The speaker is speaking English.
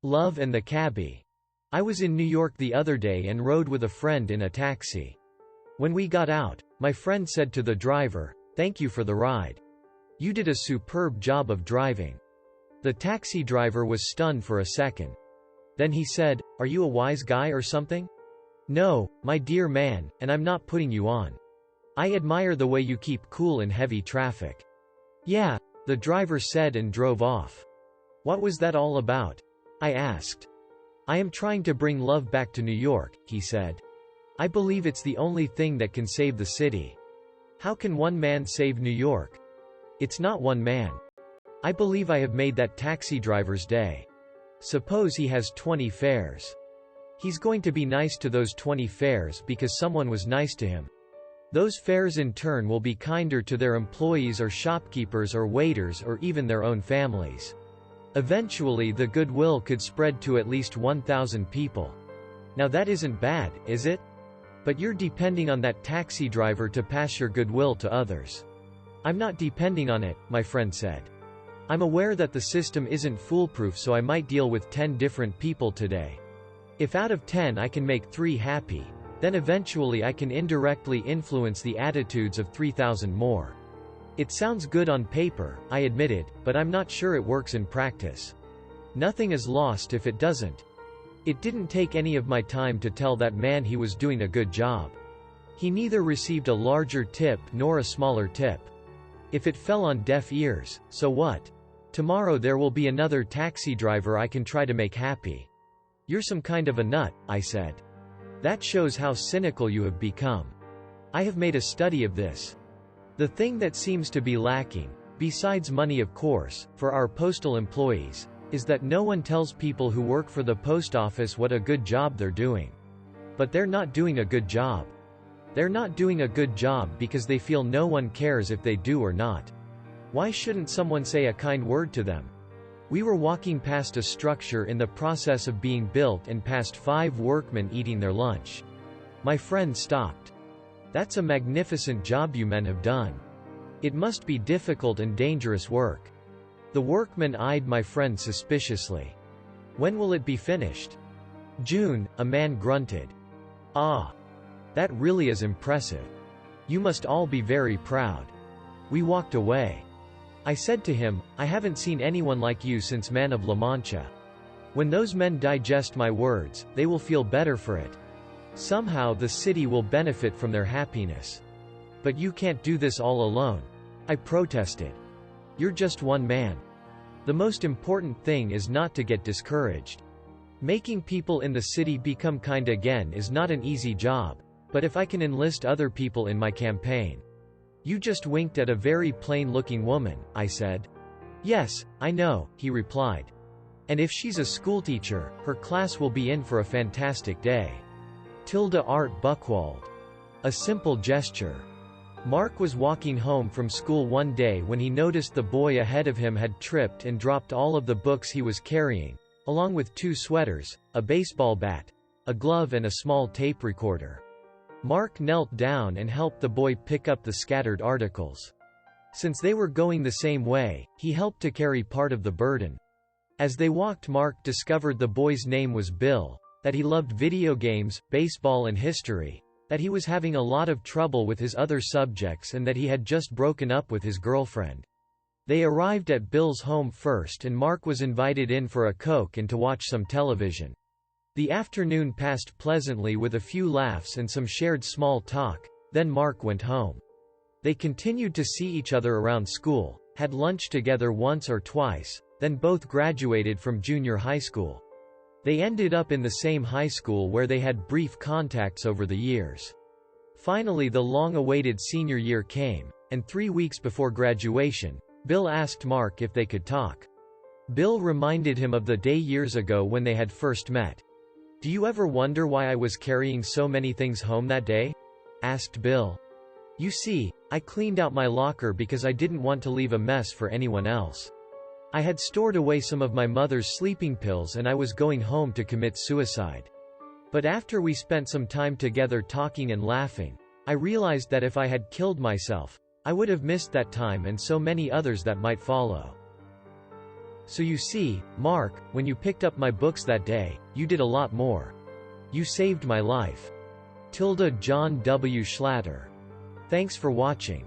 Love and the Cabbie. I was in New York the other day and rode with a friend in a taxi. When we got out, my friend said to the driver, "Thank you for the ride. You did a superb job of driving." The taxi driver was stunned for a second. Then he said, "Are you a wise guy or something?" "No, my dear man, and I'm not putting you on. I admire the way you keep cool in heavy traffic." "Yeah," the driver said and drove off. "What was that all about?" I asked. "I am trying to bring love back to New York," he said. "I believe it's the only thing that can save the city." "How can one man save New York?" "It's not one man. I believe I have made that taxi driver's day. Suppose he has 20 fares. He's going to be nice to those 20 fares because someone was nice to him. Those fares in turn will be kinder to their employees or shopkeepers or waiters or even their own families. Eventually the goodwill could spread to at least 1,000 people. Now that isn't bad, is it? But you're depending on that taxi driver to pass your goodwill to others." "I'm not depending on it," my friend said. "I'm aware that the system isn't foolproof, so I might deal with 10 different people today. If out of 10 I can make 3 happy, then eventually I can indirectly influence the attitudes of 3,000 more. It sounds good on paper," I admitted, "but I'm not sure it works in practice. Nothing is lost if it doesn't." It didn't take any of my time to tell that man he was doing a good job. He neither received a larger tip nor a smaller tip. If it fell on deaf ears, so what? Tomorrow there will be another taxi driver I can try to make happy. "You're some kind of a nut," I said. "That shows how cynical you have become. I have made a study of this. The thing that seems to be lacking, besides money of course, for our postal employees, is that no one tells people who work for the post office what a good job they're doing. But they're not doing a good job. They're not doing a good job because they feel no one cares if they do or not. Why shouldn't someone say a kind word to them?" We were walking past a structure in the process of being built and past 5 workmen eating their lunch. My friend stopped. "That's a magnificent job you men have done. It must be difficult and dangerous work." The workman eyed my friend suspiciously. "When will it be finished?" "June," a man grunted. "Ah. That really is impressive. You must all be very proud." We walked away. I said to him, "I haven't seen anyone like you since Man of La Mancha. When those men digest my words, they will feel better for it. Somehow the city will benefit from their happiness." "But you can't do this all alone," I protested. "You're just one man. The most important thing is not to get discouraged. Making people in the city become kind again is not an easy job, but if I can enlist other people in my campaign." "You just winked at a very plain-looking woman," I said. "Yes, I know," he replied. "And if she's a schoolteacher, her class will be in for a fantastic day." Tilda Art Buchwald. A simple gesture. Mark was walking home from school one day when he noticed the boy ahead of him had tripped and dropped all of the books he was carrying, along with 2 sweaters, a baseball bat, a glove and a small tape recorder. Mark knelt down and helped the boy pick up the scattered articles. Since they were going the same way, he helped to carry part of the burden. As they walked, Mark discovered the boy's name was Bill, that he loved video games, baseball and history, that he was having a lot of trouble with his other subjects and that he had just broken up with his girlfriend. They arrived at Bill's home first and Mark was invited in for a Coke and to watch some television. The afternoon passed pleasantly with a few laughs and some shared small talk, then Mark went home. They continued to see each other around school, had lunch together once or twice, then both graduated from junior high school. They ended up in the same high school where they had brief contacts over the years. Finally the long-awaited senior year came, and 3 weeks before graduation, Bill asked Mark if they could talk. Bill reminded him of the day years ago when they had first met. "Do you ever wonder why I was carrying so many things home that day?" asked Bill. "You see, I cleaned out my locker because I didn't want to leave a mess for anyone else. I had stored away some of my mother's sleeping pills and I was going home to commit suicide. But after we spent some time together talking and laughing, I realized that if I had killed myself, I would have missed that time and so many others that might follow." So you see, Mark, when you picked up my books that day, you did a lot more. You saved my life. Tilda John W. Schlatter. Thanks for watching.